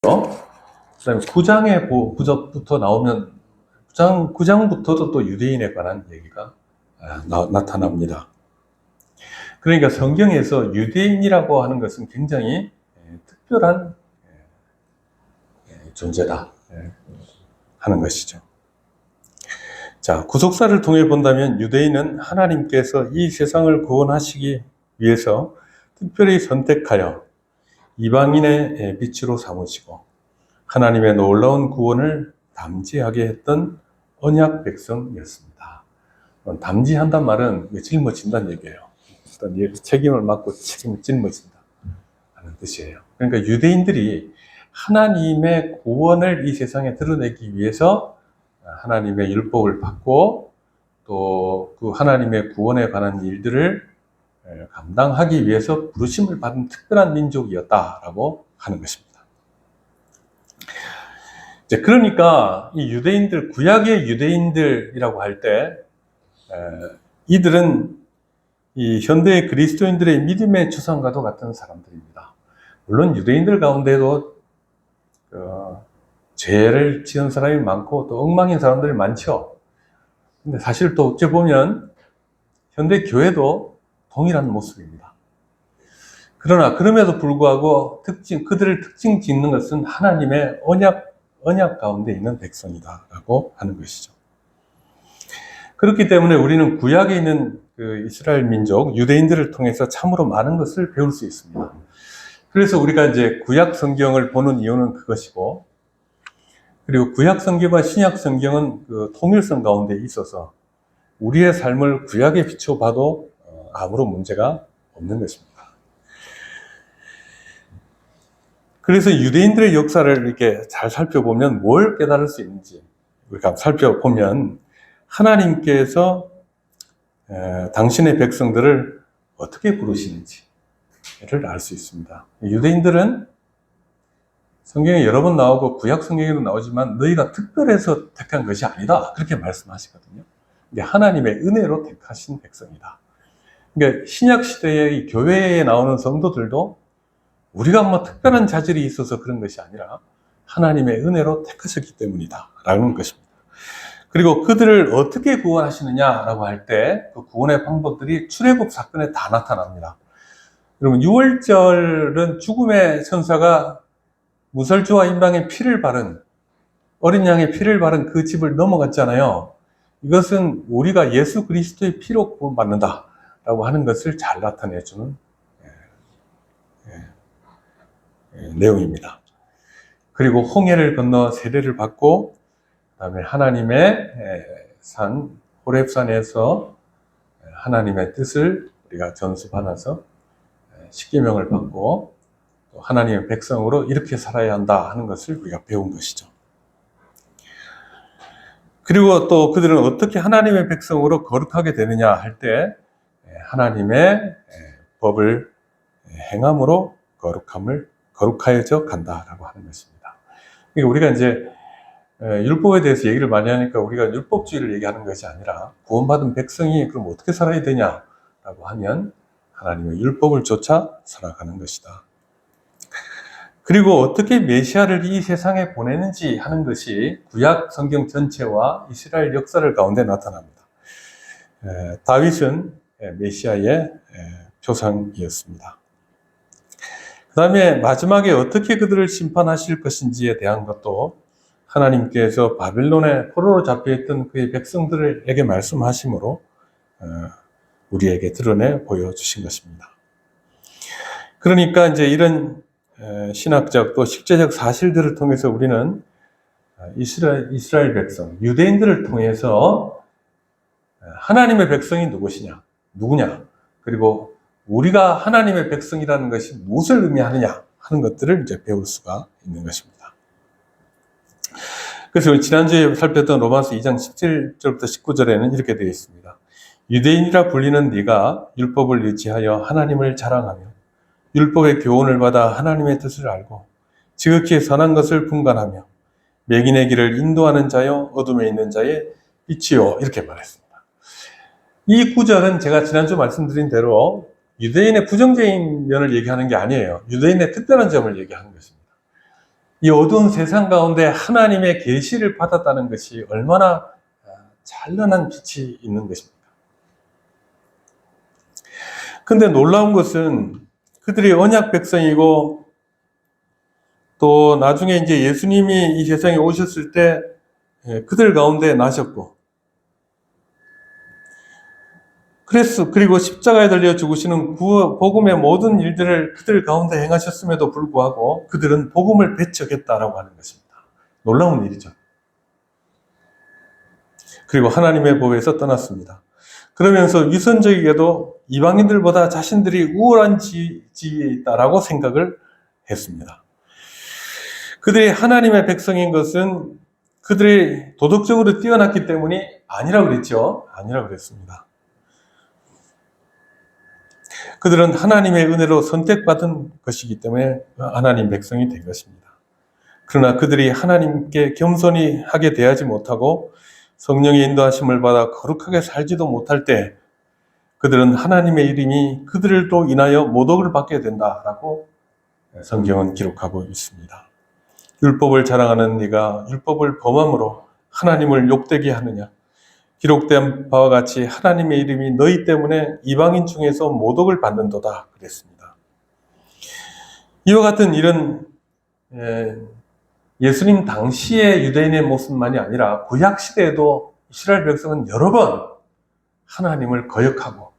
그다음에 9장의 부적부터 나오면 9장부터도 또 유대인에 관한 얘기가 나타납니다. 그러니까 성경에서 유대인이라고 하는 것은 굉장히 특별한 존재다 하는 것이죠. 자, 구속사를 통해 본다면 유대인은 하나님께서 이 세상을 구원하시기 위해서 특별히 선택하여 이방인의 빛으로 삼으시고 하나님의 놀라운 구원을 담지하게 했던 언약 백성이었습니다. 담지한단 말은 짊어진다는 얘기예요. 어떤 책임을 맡고 책임을 짊어진다 하는 뜻이에요. 그러니까 유대인들이 하나님의 구원을 이 세상에 드러내기 위해서 하나님의 율법을 받고 또 그 하나님의 구원에 관한 일들을 감당하기 위해서 부르심을 받은 특별한 민족이었다라고 하는 것입니다. 그러니까 이 유대인들, 구약의 유대인들이라고 할 때 이들은 이 현대의 그리스도인들의 믿음의 추상과도 같은 사람들입니다. 물론 유대인들 가운데도 죄를 지은 사람이 많고 또 엉망인 사람들이 많죠. 근데 사실 또 어째 보면 현대 교회도 동일한 모습입니다. 그러나 그럼에도 불구하고 그들을 특징 짓는 것은 하나님의 언약 가운데 있는 백성이다라고 하는 것이죠. 그렇기 때문에 우리는 구약에 있는 그 이스라엘 민족, 유대인들을 통해서 참으로 많은 것을 배울 수 있습니다. 그래서 우리가 이제 구약 성경을 보는 이유는 그것이고, 그리고 구약 성경과 신약 성경은 그 통일성 가운데 있어서 우리의 삶을 구약에 비춰봐도 아무런 문제가 없는 것입니다. 그래서 유대인들의 역사를 이렇게 잘 살펴보면 뭘 깨달을 수 있는지 우리가 살펴보면 하나님께서 당신의 백성들을 어떻게 부르시는지를 알 수 있습니다. 유대인들은 성경에 여러 번 나오고 구약 성경에도 나오지만 너희가 특별해서 택한 것이 아니다 그렇게 말씀하시거든요. 이게 하나님의 은혜로 택하신 백성이다. 그러니까 신약 시대의 교회에 나오는 성도들도 우리가 뭐 특별한 자질이 있어서 그런 것이 아니라 하나님의 은혜로 택하셨기 때문이다 라는 것입니다. 그리고 그들을 어떻게 구원하시느냐라고 할 때 그 구원의 방법들이 출애굽 사건에 다 나타납니다. 여러분, 유월절은 죽음의 천사가 무설주와 임방의 피를 바른, 어린 양의 피를 바른 그 집을 넘어갔잖아요. 이것은 우리가 예수 그리스도의 피로 구원받는다 라고 하는 것을 잘 나타내주는 내용입니다. 그리고 홍해를 건너 세례를 받고 그다음에 하나님의 산 호렙산에서 하나님의 뜻을 우리가 전수받아서 십계명을 받고 또 하나님의 백성으로 이렇게 살아야 한다 하는 것을 우리가 배운 것이죠. 그리고 또 그들은 어떻게 하나님의 백성으로 거룩하게 되느냐 할 때 하나님의 법을 행함으로 거룩하여져 간다라고 하는 것입니다. 그러니까 우리가 이제 율법에 대해서 얘기를 많이 하니까 우리가 율법주의를 얘기하는 것이 아니라 구원받은 백성이 그럼 어떻게 살아야 되냐라고 하면 하나님의 율법을 쫓아 살아가는 것이다. 그리고 어떻게 메시아를 이 세상에 보내는지 하는 것이 구약 성경 전체와 이스라엘 역사를 가운데 나타납니다. 다윗은 메시아의 표상이었습니다. 그 다음에 마지막에 어떻게 그들을 심판하실 것인지에 대한 것도 하나님께서 바빌론에 포로로 잡혀있던 그의 백성들에게 말씀하심으로 우리에게 드러내 보여주신 것입니다. 그러니까 이제 이런 신학적 또 실제적 사실들을 통해서 우리는 이스라엘 백성, 유대인들을 통해서 하나님의 백성이 누구냐, 그리고 우리가 하나님의 백성이라는 것이 무엇을 의미하느냐 하는 것들을 이제 배울 수가 있는 것입니다. 그래서 지난주에 살폈던 로마서 2장 17절부터 19절에는 이렇게 되어 있습니다. 유대인이라 불리는 네가 율법을 의지하여 하나님을 자랑하며 율법의 교훈을 받아 하나님의 뜻을 알고 지극히 선한 것을 분간하며 매gin의 길을 인도하는 자여 어둠에 있는 자의 빛이요 이렇게 말했습니다. 이 구절은 제가 지난주 말씀드린 대로 유대인의 부정적인 면을 얘기하는 게 아니에요. 유대인의 특별한 점을 얘기하는 것입니다. 이 어두운 세상 가운데 하나님의 계시를 받았다는 것이 얼마나 찬란한 빛이 있는 것입니까? 근데 놀라운 것은 그들이 언약 백성이고 또 나중에 이제 예수님이 이 세상에 오셨을 때 그들 가운데 나셨고 그리고 십자가에 달려 죽으시는 복음의 모든 일들을 그들 가운데 행하셨음에도 불구하고 그들은 복음을 배척했다라고 하는 것입니다. 놀라운 일이죠. 그리고 하나님의 법에서 떠났습니다. 그러면서 위선적이게도 이방인들보다 자신들이 우월한 지위에 있다라고 생각을 했습니다. 그들이 하나님의 백성인 것은 그들이 도덕적으로 뛰어났기 때문이 아니라고 그랬죠. 아니라고 그랬습니다. 그들은 하나님의 은혜로 선택받은 것이기 때문에 하나님 백성이 된 것입니다. 그러나 그들이 하나님께 겸손히 하게 대하지 못하고 성령의 인도하심을 받아 거룩하게 살지도 못할 때 그들은 하나님의 이름이 그들도 인하여 모독을 받게 된다라고 성경은 기록하고 있습니다. 율법을 자랑하는 네가 율법을 범함으로 하나님을 욕되게 하느냐? 기록된 바와 같이 하나님의 이름이 너희 때문에 이방인 중에서 모독을 받는도다 그랬습니다. 이와 같은 일은 예수님 당시의 유대인의 모습만이 아니라 구약 시대에도 이스라엘 백성은 여러 번 하나님을 거역하고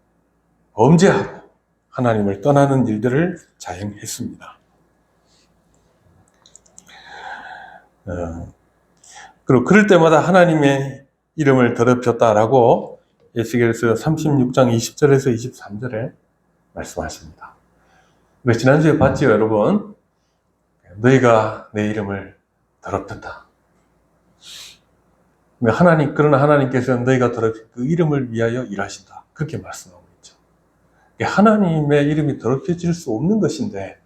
범죄하고 하나님을 떠나는 일들을 자행했습니다. 그리고 그럴 때마다 하나님의 이름을 더럽혔다라고 에스겔서 36장 20절에서 23절에 말씀하십니다. 우리 지난주에 봤죠, 여러분? 너희가 내 이름을 더럽혔다. 그러나 하나님께서는 너희가 더럽힌 그 이름을 위하여 일하신다. 그렇게 말씀하고 있죠. 하나님의 이름이 더럽혀질 수 없는 것인데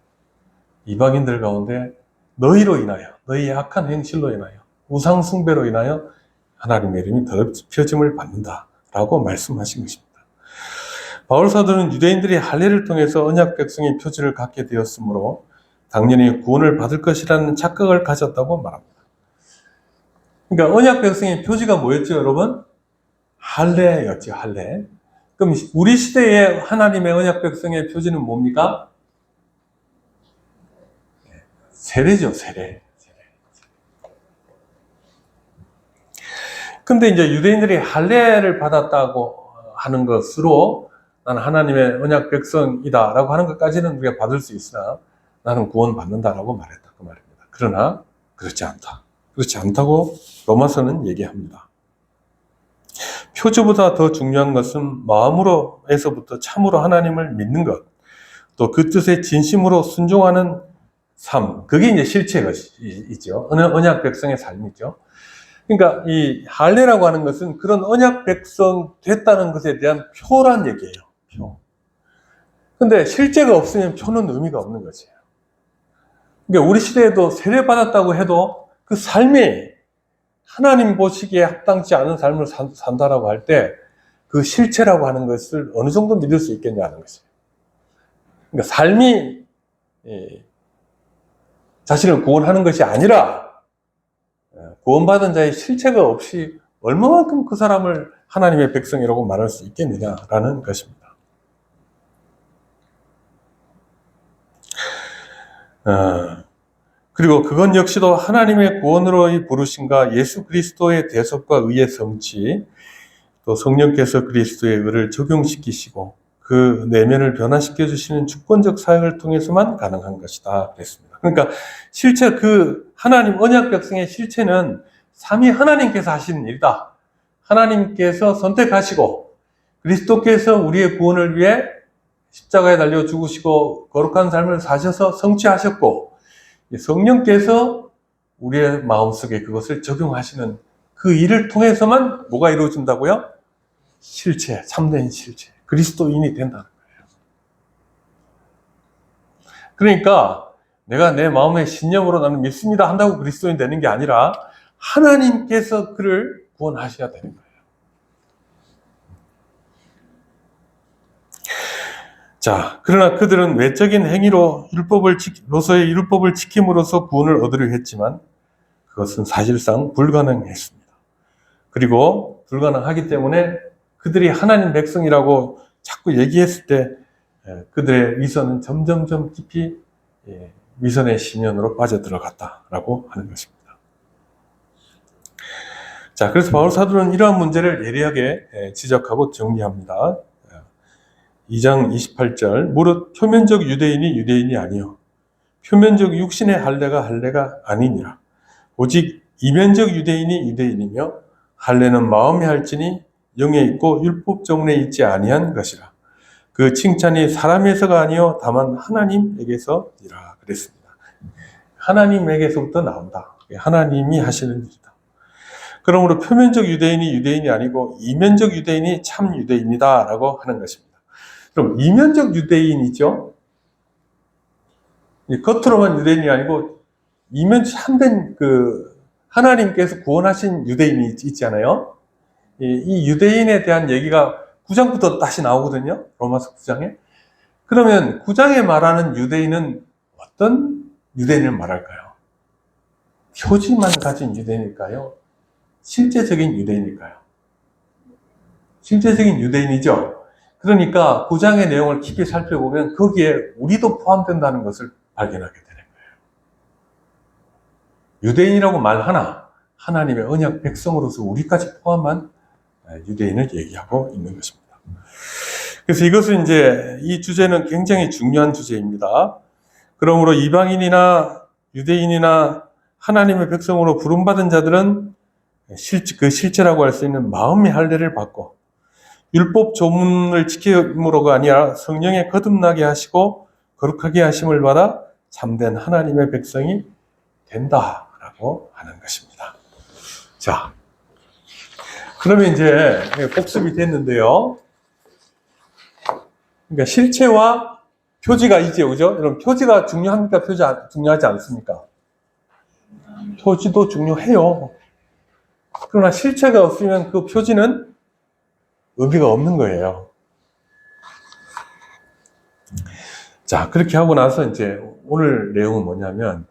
이방인들 가운데 너희로 인하여, 너희의 악한 행실로 인하여, 우상 숭배로 인하여 하나님의 이름이 더럽혀짐을 받는다라고 말씀하신 것입니다. 바울 사도는 유대인들이 할례를 통해서 언약 백성의 표지를 갖게 되었으므로 당연히 구원을 받을 것이라는 착각을 가졌다고 말합니다. 그러니까 언약 백성의 표지가 뭐였죠, 여러분? 할례였죠, 할례. 그럼 우리 시대의 하나님의 언약 백성의 표지는 뭡니까? 세례죠, 세례. 근데 이제 유대인들이 할례를 받았다고 하는 것으로 나는 하나님의 언약 백성이다라고 하는 것까지는 우리가 받을 수 있으나 나는 구원받는다라고 말했다 그 말입니다. 그러나 그렇지 않다. 그렇지 않다고 로마서는 얘기합니다. 표지보다 더 중요한 것은 마음으로에서부터 참으로 하나님을 믿는 것, 또 그 뜻에 진심으로 순종하는 삶, 그게 이제 실체가 있죠. 언약 백성의 삶이죠. 그러니까 이 할례라고 하는 것은 그런 언약 백성 됐다는 것에 대한 표란 얘기예요. 표. 근데 실제가 없으면 표는 의미가 없는 거죠. 그러니까 우리 시대에도 세례 받았다고 해도 그 삶이 하나님 보시기에 합당치 않은 삶을 산다라고 할 때 그 실체라고 하는 것을 어느 정도 믿을 수 있겠냐는 것이에요. 그러니까 삶이 자신을 구원하는 것이 아니라 구원받은 자의 실체가 없이 얼마만큼 그 사람을 하나님의 백성이라고 말할 수 있겠느냐라는 것입니다. 그리고 그건 역시도 하나님의 구원으로의 부르심과 예수 그리스도의 대속과 의의 성취, 또 성령께서 그리스도의 의를 적용시키시고 그 내면을 변화시켜 주시는 주권적 사역을 통해서만 가능한 것이다 그랬습니다. 그러니까 실체 그 하나님 언약 백성의 실체는 삼위 하나님께서 하시는 일이다. 하나님께서 선택하시고 그리스도께서 우리의 구원을 위해 십자가에 달려 죽으시고 거룩한 삶을 사셔서 성취하셨고 성령께서 우리의 마음속에 그것을 적용하시는 그 일을 통해서만 뭐가 이루어진다고요? 실체, 참된 실체, 그리스도인이 된다는 거예요. 그러니까 내가 내 마음의 신념으로 나는 믿습니다 한다고 그리스도인 되는 게 아니라 하나님께서 그를 구원하셔야 되는 거예요. 자, 그러나 그들은 외적인 행위로 로서의 율법을 지킴으로써 구원을 얻으려 했지만 그것은 사실상 불가능했습니다. 그리고 불가능하기 때문에 그들이 하나님 백성이라고 자꾸 얘기했을 때 그들의 위선은 점점점 깊이 위선의 심연으로 빠져들어갔다라고 하는 것입니다. 자, 그래서 바울 사도는 이러한 문제를 예리하게 지적하고 정리합니다. 2장 28절, 무릇 표면적 유대인이 유대인이 아니요 표면적 육신의 할례가 할례가 아니니라. 오직 이면적 유대인이 유대인이며 할례는 마음에 할지니 영에 있고 율법 정례에 있지 아니한 것이라. 그 칭찬이 사람에서가 아니요 다만 하나님에게서니라 그랬습니다. 하나님에게서부터 나온다. 하나님이 하시는 일이다. 그러므로 표면적 유대인이 유대인이 아니고 이면적 유대인이 참 유대인이다 라고 하는 것입니다. 그럼 이면적 유대인이죠. 겉으로만 유대인이 아니고 이면 참된 하나님께서 구원하신 유대인이 있잖아요. 이 유대인에 대한 얘기가 9장부터 다시 나오거든요. 로마서 9장에. 그러면 9장에 말하는 유대인은 어떤 유대인을 말할까요? 표지만 가진 유대인일까요? 실제적인 유대인일까요? 실제적인 유대인이죠. 그러니까 9장의 내용을 깊이 살펴보면 거기에 우리도 포함된다는 것을 발견하게 되는 거예요. 유대인이라고 말하나 하나님의 언약 백성으로서 우리까지 포함한 유대인을 얘기하고 있는 것입니다. 그래서 이것은 이 주제는 굉장히 중요한 주제입니다. 그러므로 이방인이나 유대인이나 하나님의 백성으로 부름받은 자들은 그 실체라고 할 수 있는 마음의 할례를 받고 율법 조문을 지킴으로가 아니라 성령에 거듭나게 하시고 거룩하게 하심을 받아 참된 하나님의 백성이 된다라고 하는 것입니다. 자, 그러면 복습이 됐는데요. 그러니까 실체와 표지가 있죠, 그죠? 여러분, 표지가 중요합니까? 중요하지 않습니까? 표지도 중요해요. 그러나 실체가 없으면 그 표지는 의미가 없는 거예요. 자, 그렇게 하고 나서 오늘 내용은 뭐냐면,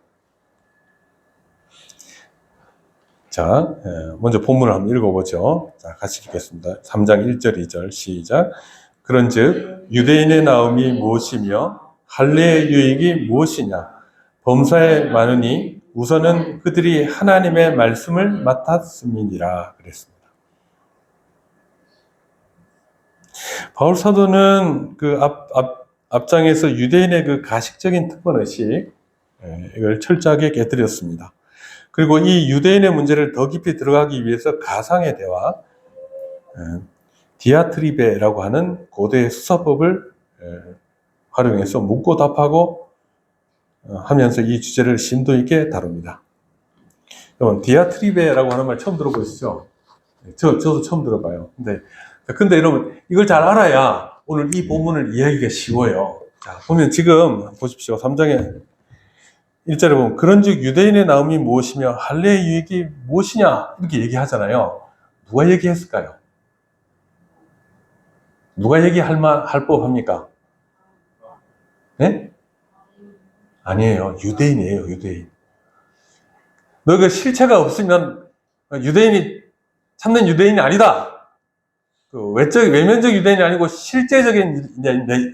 자, 먼저 본문을 한번 읽어보죠. 자, 같이 읽겠습니다. 3장 1절, 2절, 시작. 그런즉 유대인의 나음이 무엇이며 할례의 유익이 무엇이냐? 범사에 많으니 우선은 그들이 하나님의 말씀을 맡았음이니라 그랬습니다. 바울 사도는 앞장에서 유대인의 그 가식적인 특권의식, 이걸 철저하게 깨뜨렸습니다. 그리고 이 유대인의 문제를 더 깊이 들어가기 위해서 가상의 대화, 디아트리베라고 하는 고대 수사법을 활용해서 묻고 답하고 하면서 이 주제를 심도 있게 다룹니다. 여러분, 디아트리베라고 하는 말 처음 들어보시죠? 저도 처음 들어봐요. 근데 여러분, 이걸 잘 알아야 오늘 이 본문을 이해하기가 쉬워요. 자, 보면 지금 보십시오. 3장에 1절에 보면 그런즉 유대인의 나음이 무엇이며 할례의 유익이 무엇이냐 이렇게 얘기하잖아요. 누가 얘기했을까요? 누가 얘기할 법합니까? 네? 아니에요. 유대인이에요. 유대인. 너가 실체가 없으면 참된 유대인이 아니다. 외면적 유대인이 아니고 실제적인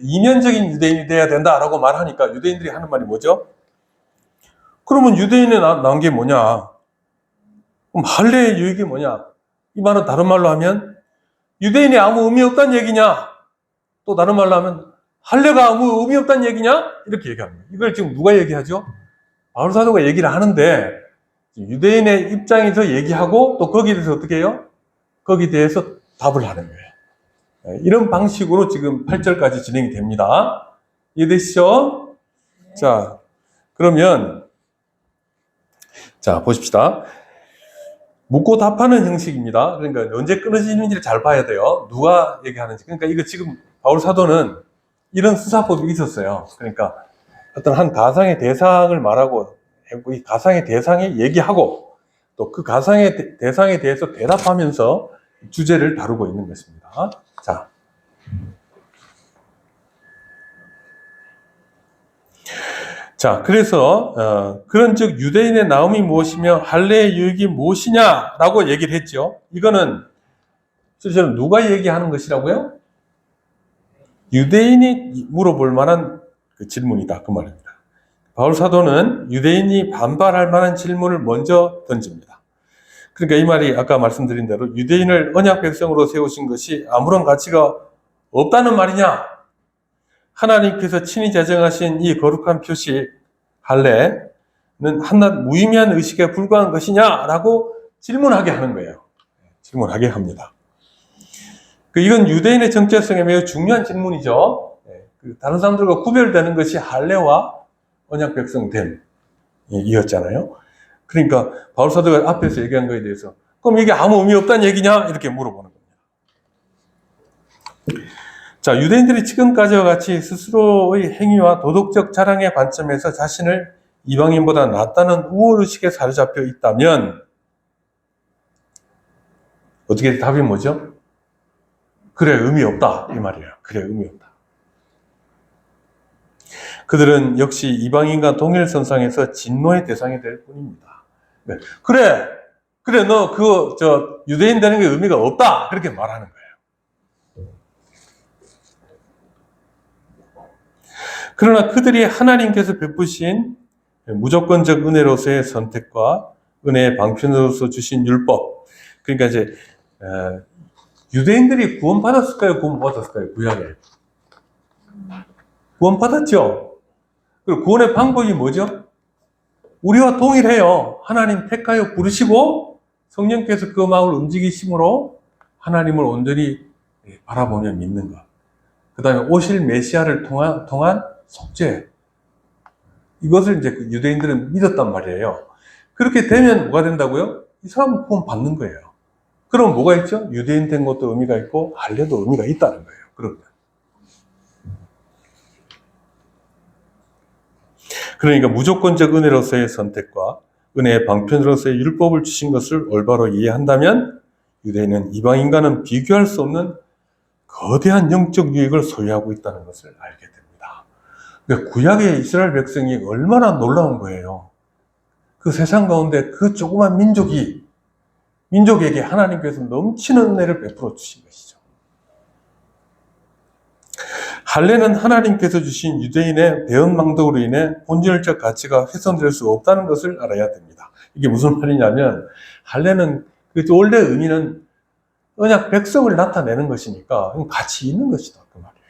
이면적인 유대인이 돼야 된다라고 말하니까 유대인들이 하는 말이 뭐죠? 그러면 유대인에 나온 게 뭐냐? 그럼 할례의 유익이 뭐냐? 이 말은 다른 말로 하면 유대인이 아무 의미 없다는 얘기냐? 또 다른 말로 하면 할례가 아무 의미 없다는 얘기냐? 이렇게 얘기합니다. 이걸 지금 누가 얘기하죠? 바울 사도가 얘기를 하는데 유대인의 입장에서 얘기하고 또 거기에 대해서 어떻게 해요? 거기에 대해서 답을 하는 거예요. 이런 방식으로 지금 8절까지 진행이 됩니다. 이해되시죠? 자, 그러면 자, 보십시다. 묻고 답하는 형식입니다. 그러니까 언제 끊어지는지를 잘 봐야 돼요. 누가 얘기하는지. 그러니까 이거 지금 바울 사도는 이런 수사법이 있었어요. 그러니까 어떤 한 가상의 대상을 말하고 이 가상의 대상이 얘기하고 또 그 가상의 대상에 대해서 대답하면서 주제를 다루고 있는 것입니다. 자, 자, 그래서 그런즉 유대인의 나옴이 무엇이며 할례의 유익이 무엇이냐라고 얘기를 했죠. 이거는 실제로 누가 얘기하는 것이라고요? 유대인이 물어볼 만한 그 질문이다, 그 말입니다. 바울 사도는 유대인이 반발할 만한 질문을 먼저 던집니다. 그러니까 이 말이 아까 말씀드린 대로 유대인을 언약 백성으로 세우신 것이 아무런 가치가 없다는 말이냐? 하나님께서 친히 제정하신 이 거룩한 표시 할례는 한낱 무의미한 의식에 불과한 것이냐라고 질문하게 하는 거예요. 질문하게 합니다. 이건 유대인의 정체성에 매우 중요한 질문이죠. 다른 사람들과 구별되는 것이 할례와 언약 백성됨이었잖아요. 그러니까 바울 사도가 앞에서 얘기한 거에 대해서 그럼 이게 아무 의미 없다는 얘기냐? 이렇게 물어보는 겁니다. 자, 유대인들이 지금까지와 같이 스스로의 행위와 도덕적 자랑의 관점에서 자신을 이방인보다 낫다는 우월의식에 사로잡혀 있다면 어떻게 답이 뭐죠? 그래, 의미 없다 이 말이에요. 그래, 의미 없다. 그들은 역시 이방인과 동일선상에서 진노의 대상이 될 뿐입니다. 그래, 너 유대인 되는 게 의미가 없다 그렇게 말하는 거예요. 그러나 그들이 하나님께서 베푸신 무조건적 은혜로서의 선택과 은혜의 방편으로서 주신 율법, 그러니까 이제 유대인들이 구원받았을까요? 구원받았을까요? 구약에 구원받았죠. 그리고 구원의 방법이 뭐죠? 우리와 동일해요. 하나님 택하여 부르시고 성령께서 그 마음을 움직이심으로 하나님을 온전히 바라보며 믿는 것. 그 다음에 오실 메시아를 통한 속죄. 이것을 이제 유대인들은 믿었단 말이에요. 그렇게 되면 뭐가 된다고요? 이 사람은 구원 받는 거예요. 그럼 뭐가 있죠? 유대인 된 것도 의미가 있고 할례도 의미가 있다는 거예요. 그러면. 그러니까 무조건적 은혜로서의 선택과 은혜의 방편으로서의 율법을 주신 것을 올바로 이해한다면 유대인은 이방인과는 비교할 수 없는 거대한 영적 유익을 소유하고 있다는 것을 알게 됩니다. 그러니까 구약의 이스라엘 백성이 얼마나 놀라운 거예요. 그 세상 가운데 그 조그만 민족에게 하나님께서 넘치는 은혜를 베풀어 주신 것이죠. 할례는 하나님께서 주신 유대인의 배은망덕으로 인해 본질적 가치가 훼손될 수 없다는 것을 알아야 됩니다. 이게 무슨 말이냐면 할례는 원래 의미는 언약 백성을 나타내는 것이니까 가치 있는 것이다 그 말이에요.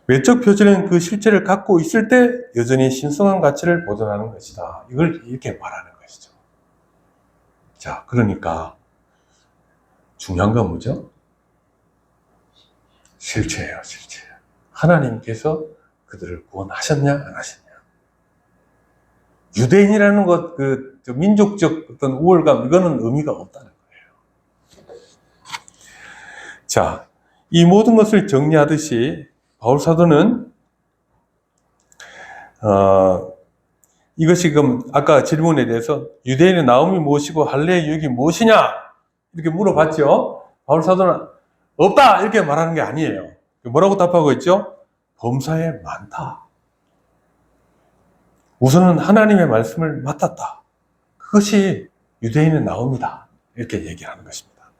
외적 표지는 그 실체를 갖고 있을 때 여전히 신성한 가치를 보존하는 것이다. 이걸 이렇게 말하는 것이죠. 자, 그러니까 중요한 건 뭐죠? 실체예요, 실체. 하나님께서 그들을 구원하셨냐, 안 하셨냐. 유대인이라는 것, 민족적 어떤 우월감, 이거는 의미가 없다는 거예요. 자, 이 모든 것을 정리하듯이 바울 사도는 이것이 그럼 아까 질문에 대해서 유대인의 나옴이 무엇이고 할례의 유익이 무엇이냐 이렇게 물어봤죠. 바울 사도는 없다 이렇게 말하는 게 아니에요. 뭐라고 답하고 있죠? 범사에 많다. 우선은 하나님의 말씀을 맡았다. 그것이 유대인의 나옴이다. 이렇게 얘기하는 것입니다.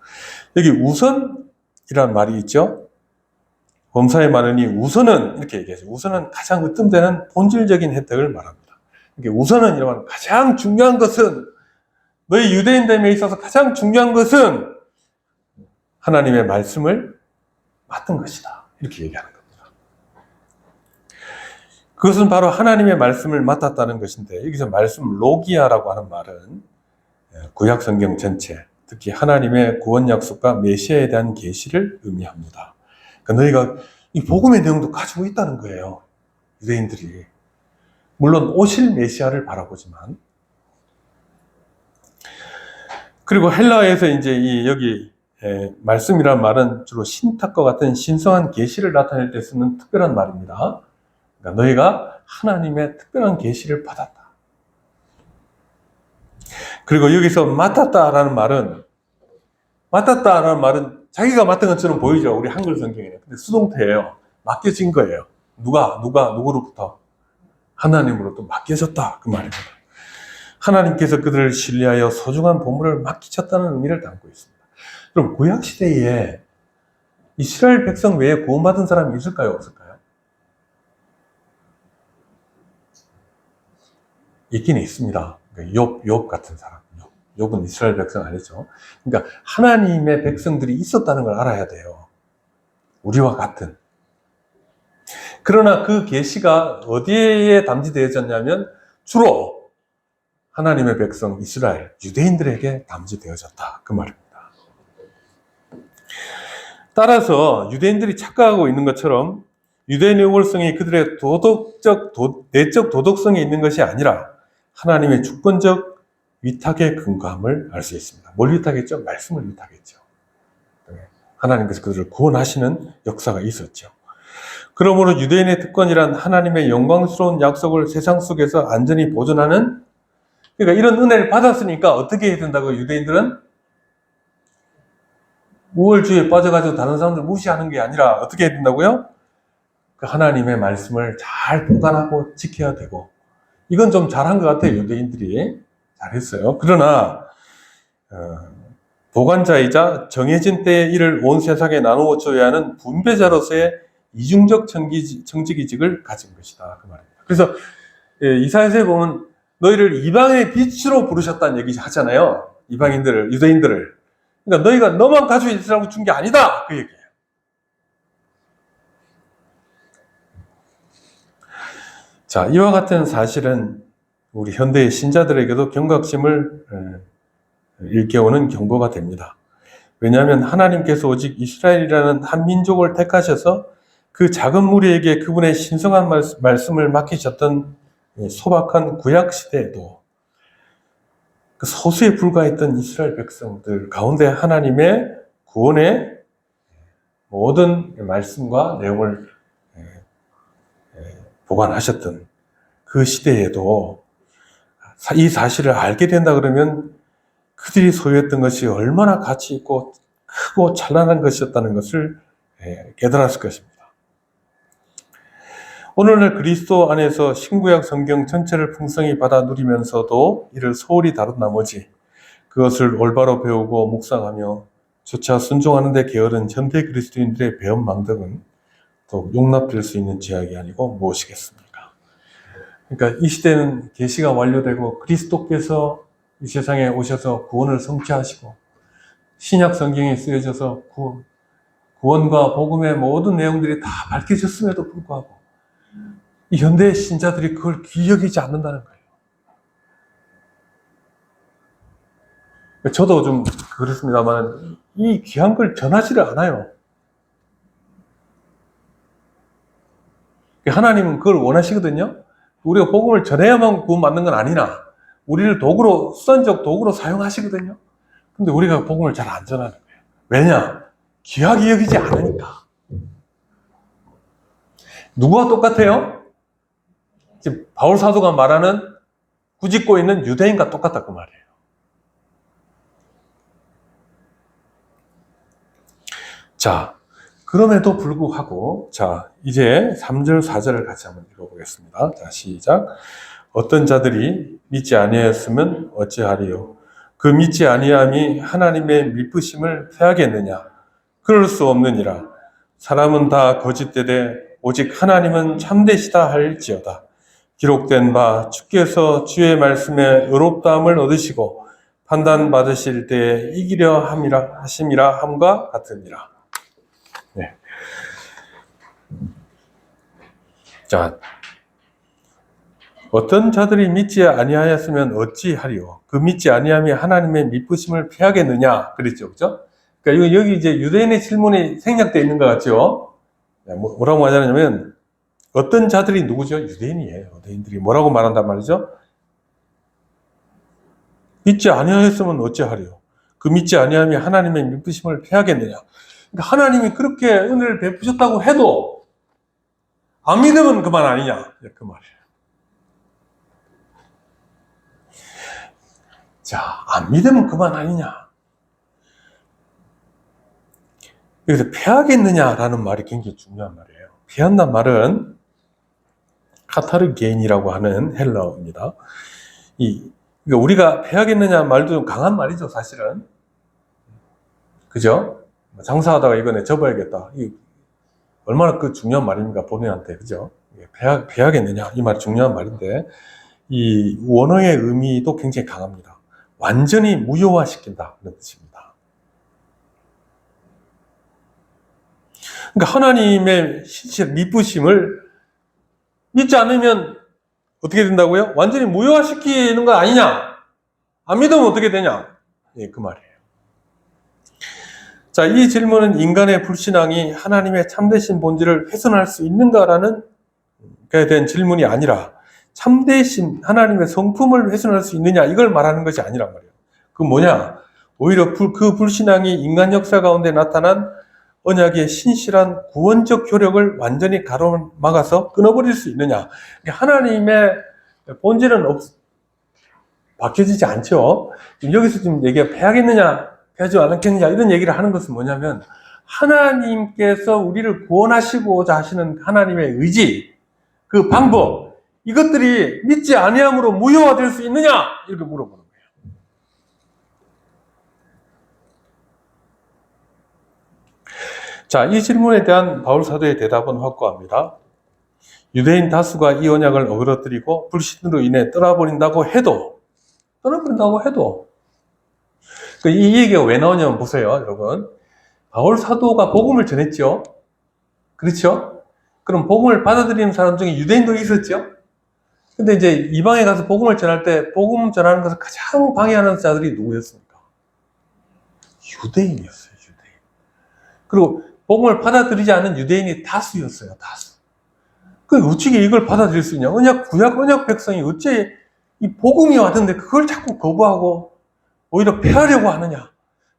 여기 우선이란 말이 있죠. 범사에 많으니 우선은 이렇게 얘기하죠. 우선은 가장 으뜸되는 본질적인 혜택을 말합니다. 우선은 이러면 가장 중요한 것은 너희 유대인됨에 있어서 가장 중요한 것은 하나님의 말씀을 맡은 것이다. 이렇게 얘기하는 겁니다. 그것은 바로 하나님의 말씀을 맡았다는 것인데 여기서 말씀 로기아라고 하는 말은 구약 성경 전체, 특히 하나님의 구원 약속과 메시아에 대한 계시를 의미합니다. 그러니까 너희가 이 복음의 내용도 가지고 있다는 거예요. 유대인들이. 물론 오실 메시아를 바라보지만. 그리고 헬라어에서 이제 여기 말씀이란 말은 주로 신탁과 같은 신성한 계시를 나타낼 때 쓰는 특별한 말입니다. 그러니까 너희가 하나님의 특별한 계시를 받았다. 그리고 여기서 맡았다라는 말은 자기가 맡은 것처럼 보이죠. 우리 한글 성경에는. 근데 수동태예요. 맡겨진 거예요. 누구로부터? 하나님으로부터 맡겨졌다 그 말입니다. 하나님께서 그들을 신뢰하여 소중한 보물을 맡기셨다는 의미를 담고 있습니다. 그럼 구약 시대에 이스라엘 백성 외에 구원받은 사람이 있을까요, 없을까요? 있긴 있습니다. 욥 같은 사람. 욥은 이스라엘 백성 아니죠. 그러니까 하나님의 백성들이 있었다는 걸 알아야 돼요. 우리와 같은. 그러나 그 계시가 어디에 담지되어졌냐면 주로 하나님의 백성 이스라엘, 유대인들에게 담지되어졌다. 그 말입니다. 따라서 유대인들이 착각하고 있는 것처럼 유대인의 우월성이 그들의 내적 도덕성에 있는 것이 아니라 하나님의 주권적 위탁의 근거함을 알 수 있습니다. 뭘 위탁했죠? 말씀을 위탁했죠. 하나님께서 그들을 구원하시는 역사가 있었죠. 그러므로 유대인의 특권이란 하나님의 영광스러운 약속을 세상 속에서 안전히 보존하는, 그러니까 이런 은혜를 받았으니까 어떻게 해야 된다고 유대인들은? 우월주의에 빠져가지고 다른 사람들 무시하는 게 아니라 어떻게 해야 된다고요? 그 하나님의 말씀을 잘 보관하고 지켜야 되고, 이건 좀 잘한 것 같아요. 유대인들이 잘했어요. 그러나 보관자이자 정해진 때의 일을 온 세상에 나누어 줘야 하는 분배자로서의 이중적 청지기직을 가진 것이다 그 말입니다. 그래서 이사야서에 보면 너희를 이방인의 빛으로 부르셨다는 얘기 하잖아요. 이방인들을, 유대인들을. 그러니까 너희가 너만 가지고 있으라고 준 게 아니다 그 얘기예요. 자, 이와 같은 사실은 우리 현대의 신자들에게도 경각심을 일깨우는 경고가 됩니다. 왜냐하면 하나님께서 오직 이스라엘이라는 한 민족을 택하셔서 그 작은 무리에게 그분의 신성한 말씀을 맡기셨던 소박한 구약 시대에도 그 소수에 불과했던 이스라엘 백성들 가운데 하나님의 구원의 모든 말씀과 내용을 보관하셨던 그 시대에도 이 사실을 알게 된다 그러면 그들이 소유했던 것이 얼마나 가치 있고 크고 찬란한 것이었다는 것을 깨달았을 것입니다. 오늘날 그리스도 안에서 신구약 성경 전체를 풍성히 받아 누리면서도 이를 소홀히 다룬 나머지 그것을 올바로 배우고 묵상하며 조차 순종하는 데 게으른 현대 그리스도인들의 배은망덕은 더욱 용납될 수 있는 죄악이 아니고 무엇이겠습니까? 그러니까 이 시대는 계시가 완료되고 그리스도께서 이 세상에 오셔서 구원을 성취하시고 신약 성경에 쓰여져서 구원과 복음의 모든 내용들이 다 밝혀졌음에도 불구하고 이 현대의 신자들이 그걸 귀히 여기지 않는다는 거예요. 저도 좀 그렇습니다만 이 귀한 걸 전하지를 않아요. 하나님은 그걸 원하시거든요. 우리가 복음을 전해야만 구원받는 건 아니나 우리를 도구로, 수단적 도구로 사용하시거든요. 근데 우리가 복음을 잘 안 전하는 거예요. 왜냐? 귀하게 여기지 않으니까. 누구와 똑같아요? 지금 바울 사도가 말하는 꾸짖고 있는 유대인과 똑같다 그 말이에요. 자, 그럼에도 불구하고 자 이제 3절 4절을 같이 한번 읽어보겠습니다. 자, 시작. 어떤 자들이 믿지 아니하였으면 어찌하리요? 그 믿지 아니함이 하나님의 미쁘심을 패하겠느냐? 그럴 수 없느니라. 사람은 다 거짓되되 오직 하나님은 참되시다 할지어다. 기록된 바 주께서 주의 말씀에 의롭다함을 얻으시고 판단받으실 때에 이기려 하심이라 함과 같으니라. 네. 자, 어떤 자들이 믿지 아니하였으면 어찌하리요? 그 믿지 아니함이 하나님의 미쁘심을 피하겠느냐? 그랬죠, 그죠? 그러니까 여기 이제 유대인의 질문이 생략되어 있는 것 같죠? 뭐라고 하자면 어떤 자들이 누구죠? 유대인이에요. 유대인들이 뭐라고 말한단 말이죠? 믿지 아니하였으면 어찌하리요? 그 믿지 아니함이 하나님의 미쁘심을 피하겠느냐? 그러니까 하나님이 그렇게 은혜를 베푸셨다고 해도 안 믿으면 그만 아니냐? 그 말이에요. 자, 안 믿으면 그만 아니냐? 여기서 피하겠느냐라는 말이 굉장히 중요한 말이에요. 피한다는 말은 카타르게인이라고 하는 헬라어입니다. 그러니까 우리가 패하겠느냐 말도 좀 강한 말이죠, 사실은. 그죠? 장사하다가 이거네 접어야겠다. 얼마나 그 중요한 말입니까, 본인한테. 그죠? 패하겠느냐, 이 말이 중요한 말인데, 이 원어의 의미도 굉장히 강합니다. 완전히 무효화시킨다, 그런 뜻입니다. 그러니까 하나님의 미쁘심을 믿지 않으면 어떻게 된다고요? 완전히 무효화시키는 거 아니냐? 안 믿으면 어떻게 되냐? 예, 그 말이에요. 자, 이 질문은 인간의 불신앙이 하나님의 참되신 본질을 훼손할 수 있는가라는 그에 대한 질문이 아니라 참되신 하나님의 성품을 훼손할 수 있느냐 이걸 말하는 것이 아니란 말이에요. 그 뭐냐? 오히려 그 불신앙이 인간 역사 가운데 나타난 언약의 신실한 구원적 효력을 완전히 가로막아서 끊어버릴 수 있느냐? 하나님의 본질은 바뀌어지지 않죠. 지금 여기서 지금 얘기가 패하겠느냐, 패하지 않겠느냐 이런 얘기를 하는 것은 뭐냐면 하나님께서 우리를 구원하시고자 하시는 하나님의 의지, 그 방법, 이것들이 믿지 아니함으로 무효화될 수 있느냐? 이렇게 물어보는 거예요. 자, 이 질문에 대한 바울 사도의 대답은 확고합니다. 유대인 다수가 이 언약을 어그러뜨리고 불신으로 인해 떠나버린다고 해도 이 얘기가 왜 나오냐면 보세요, 여러분. 바울 사도가 복음을 전했죠. 그렇죠? 그럼 복음을 받아들이는 사람 중에 유대인도 있었죠. 근데 이제 이방에 가서 복음을 전할 때 복음 전하는 것을 가장 방해하는 자들이 누구였습니까? 유대인이었어요, 유대인. 그리고 복음을 받아들이지 않는 유대인이 다수였어요, 다수. 어찌게 이걸 받아들일 수 있냐? 구약 언약 백성이 어째 이 복음이 왔는데 그걸 자꾸 거부하고 오히려 패하려고 하느냐?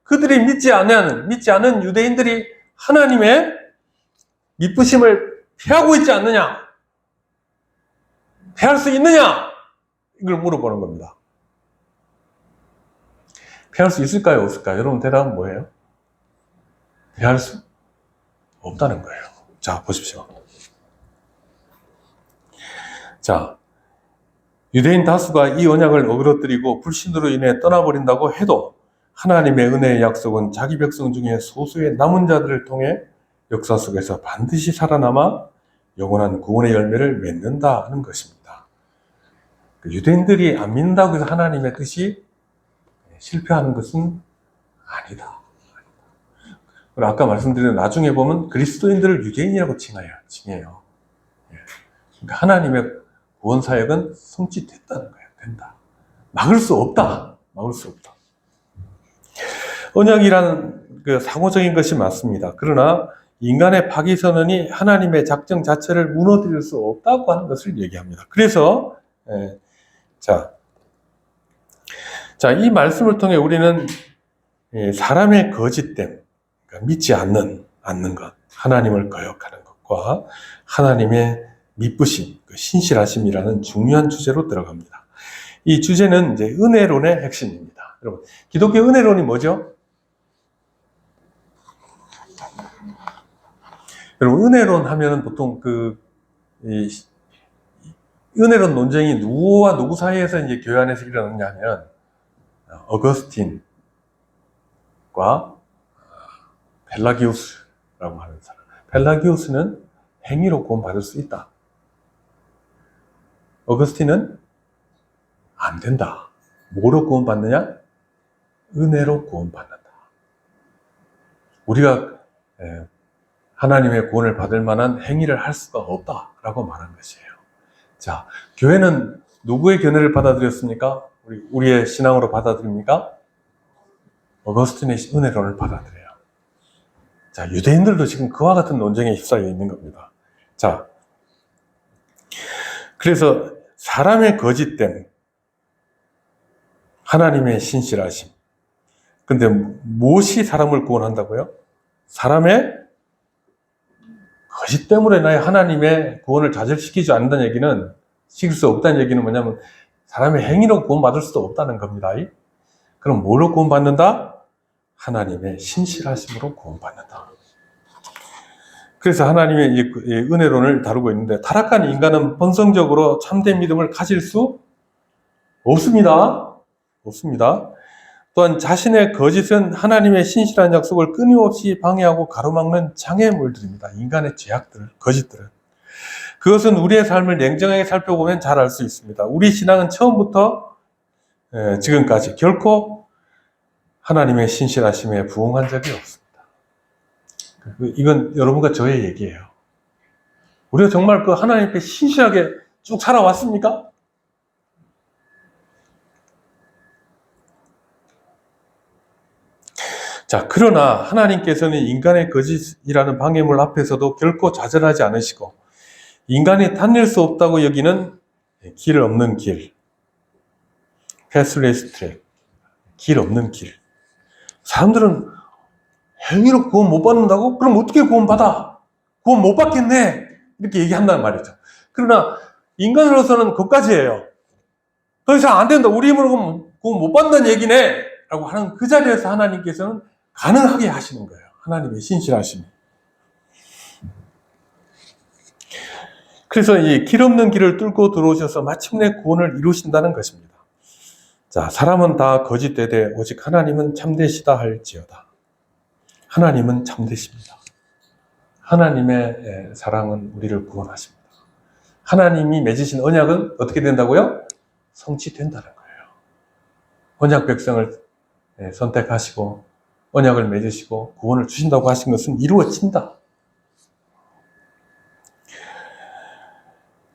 그들이 믿지 않은 유대인들이 하나님의 미쁘심을 피하고 있지 않느냐? 패할 수 있느냐? 이걸 물어보는 겁니다. 패할 수 있을까요? 없을까요? 여러분 대답은 뭐예요? 패할 수 없다는 거예요. 자, 보십시오. 자, 유대인 다수가 이 언약을 어그러뜨리고 불신으로 인해 떠나버린다고 해도 하나님의 은혜의 약속은 자기 백성 중에 소수의 남은 자들을 통해 역사 속에서 반드시 살아남아 영원한 구원의 열매를 맺는다는 것입니다. 유대인들이 안 믿는다고 해서 하나님의 뜻이 실패하는 것은 아니다. 그리고 아까 말씀드린 나중에 보면 그리스도인들을 유대인이라고 칭해요. 그러니까 하나님의 구원 사역은 성취됐다는 거예요. 된다. 막을 수 없다. 언약이라는 그 상호적인 것이 맞습니다. 그러나 인간의 파기 선언이 하나님의 작정 자체를 무너뜨릴 수 없다고 하는 것을 얘기합니다. 그래서 이 말씀을 통해 우리는 사람의 거짓됨, 그러니까 믿지 않는 것, 하나님을 거역하는 것과 하나님의 미쁘심, 신실하심이라는 중요한 주제로 들어갑니다. 이 주제는 이제 은혜론의 핵심입니다. 여러분, 기독교 은혜론이 뭐죠? 여러분, 은혜론 하면은 보통 은혜론 논쟁이 누구와 누구 사이에서 이제 교회 안에서 일어났냐면, 어거스틴과 펠라기우스라고 하는 사람. 펠라기우스는 행위로 구원받을 수 있다. 어거스틴은 안 된다. 뭐로 구원받느냐? 은혜로 구원받는다. 우리가 하나님의 구원을 받을 만한 행위를 할 수가 없다라고 말한 것이에요. 자, 교회는 누구의 견해를 받아들였습니까? 우리의 신앙으로 받아들입니까? 어거스틴의 은혜론을 받아들여요. 자, 유대인들도 지금 그와 같은 논쟁에 휩싸여 있는 겁니다. 자, 그래서 사람의 거짓됨, 하나님의 신실하심. 근데 무엇이 사람을 구원한다고요? 사람의 거짓 때문에 나의 하나님의 구원을 좌절시키지 않는다는 얘기는, 시킬 수 없다는 얘기는 뭐냐면 사람의 행위로 구원받을 수도 없다는 겁니다. 그럼 뭐로 구원받는다? 하나님의 신실하심으로 구원받는다. 그래서 하나님의 이 은혜론을 다루고 있는데, 타락한 인간은 본성적으로 참된 믿음을 가질 수 없습니다. 없습니다. 또한 자신의 거짓은 하나님의 신실한 약속을 끊임없이 방해하고 가로막는 장애물들입니다. 인간의 죄악들, 거짓들은. 그것은 우리의 삶을 냉정하게 살펴보면 잘 알 수 있습니다. 우리 신앙은 처음부터 지금까지 결코 하나님의 신실하심에 부응한 적이 없습니다. 이건 여러분과 저의 얘기예요. 우리가 정말 그 하나님 앞에 신실하게 쭉 살아왔습니까? 자, 그러나 하나님께서는 인간의 거짓이라는 방해물 앞에서도 결코 좌절하지 않으시고, 인간이 다닐 수 없다고 여기는 길 없는 길, 패스레스 트랙, 길 없는 길. 사람들은 행위로 구원 못 받는다고? 그럼 어떻게 구원 받아? 구원 못 받겠네. 이렇게 얘기한단 말이죠. 그러나 인간으로서는 그것까지예요. 더 이상 안 된다. 우리 힘으로 구원 못 받는다는 얘기네. 라고 하는 그 자리에서 하나님께서는 가능하게 하시는 거예요. 하나님의 신실하심이. 그래서 이 길 없는 길을 뚫고 들어오셔서 마침내 구원을 이루신다는 것입니다. 자, 사람은 다 거짓되되 오직 하나님은 참되시다 할지어다. 하나님은 참되십니다. 하나님의 사랑은 우리를 구원하십니다. 하나님이 맺으신 언약은 어떻게 된다고요? 성취된다는 거예요. 언약 백성을 선택하시고 언약을 맺으시고 구원을 주신다고 하신 것은 이루어진다.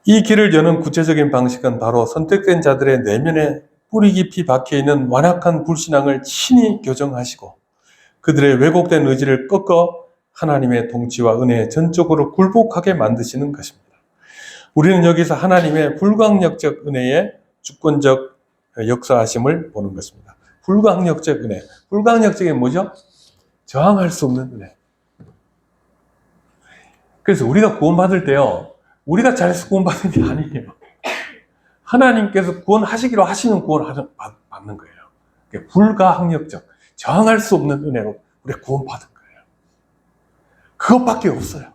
이 길을 여는 구체적인 방식은 바로 선택된 자들의 내면에 뿌리 깊이 박혀있는 완악한 불신앙을 친히 교정하시고 그들의 왜곡된 의지를 꺾어 하나님의 통치와 은혜에 전적으로 굴복하게 만드시는 것입니다. 우리는 여기서 하나님의 불강력적 은혜의 주권적 역사하심을 보는 것입니다. 불강력적 은혜. 불강력적인 뭐죠? 저항할 수 없는 은혜. 그래서 우리가 구원받을 때요, 우리가 잘해서 구원받는 게 아니에요. 하나님께서 구원하시기로 하시는 구원을 받는 거예요. 불가항력적, 저항할 수 없는 은혜로 우리가 구원받은 거예요. 그것밖에 없어요.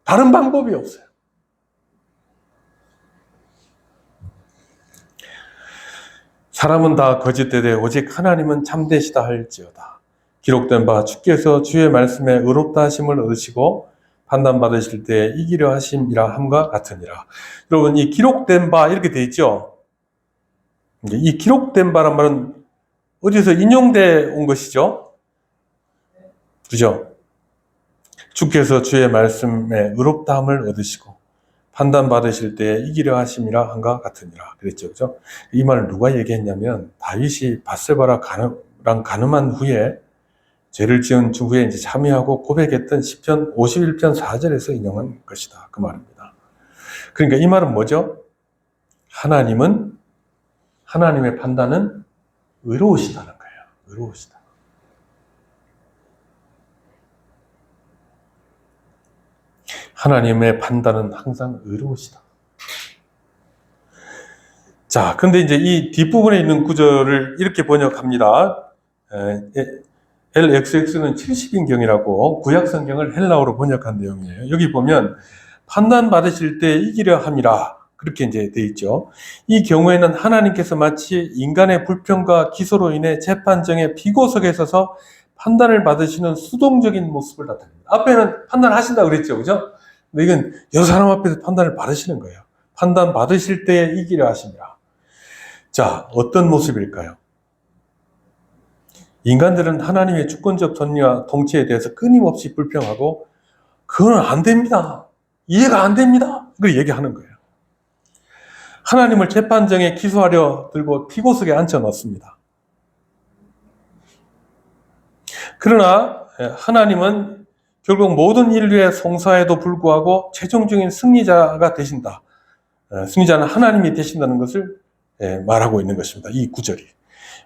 다른 방법이 없어요. 사람은 다 거짓되되 오직 하나님은 참되시다 할지어다. 기록된 바 주께서 주의 말씀에 의롭다 하심을 얻으시고 판단받으실 때 이기려 하심이라 함과 같으니라. 여러분, 이 기록된 바 이렇게 돼 있죠? 이 기록된 바란 말은 어디서 인용돼 온 것이죠? 그죠? 주께서 주의 말씀에 의롭다함을 얻으시고 판단받으실 때 이기려 하심이라 함과 같으니라. 그랬죠. 그죠? 이 말을 누가 얘기했냐면 다윗이 밧세바랑 간음한 후에 죄를 지은 후에 이제 참여하고 고백했던 시편 51편 4절에서 인용한 것이다. 그 말입니다. 그러니까 이 말은 뭐죠? 하나님의 판단은 의로우시다는 거예요. 의로우시다. 하나님의 판단은 항상 의로우시다. 자, 근데 이제 이 뒷부분에 있는 구절을 이렇게 번역합니다. LXX는 70인경이라고 구약 성경을 헬라어로 번역한 내용이에요. 여기 보면 판단받으실 때 이기려 함이라 그렇게 이제 돼 있죠. 이 경우에는 하나님께서 마치 인간의 불평과 기소로 인해 재판정의 피고석에 서서 판단을 받으시는 수동적인 모습을 나타냅니다. 앞에는 판단하신다 그랬죠. 그죠? 근데 이건 여러 사람 앞에서 판단을 받으시는 거예요. 판단 받으실 때 이기려 하십니다. 자, 어떤 모습일까요? 인간들은 하나님의 주권적 섭리와 통치에 대해서 끊임없이 불평하고 그건 안 됩니다. 이해가 안 됩니다. 그걸 얘기하는 거예요. 하나님을 재판정에 기소하려 들고 피고석에 앉혀 넣습니다. 그러나 하나님은 결국 모든 인류의 송사에도 불구하고 최종적인 승리자가 되신다. 승리자는 하나님이 되신다는 것을 말하고 있는 것입니다. 이 구절이.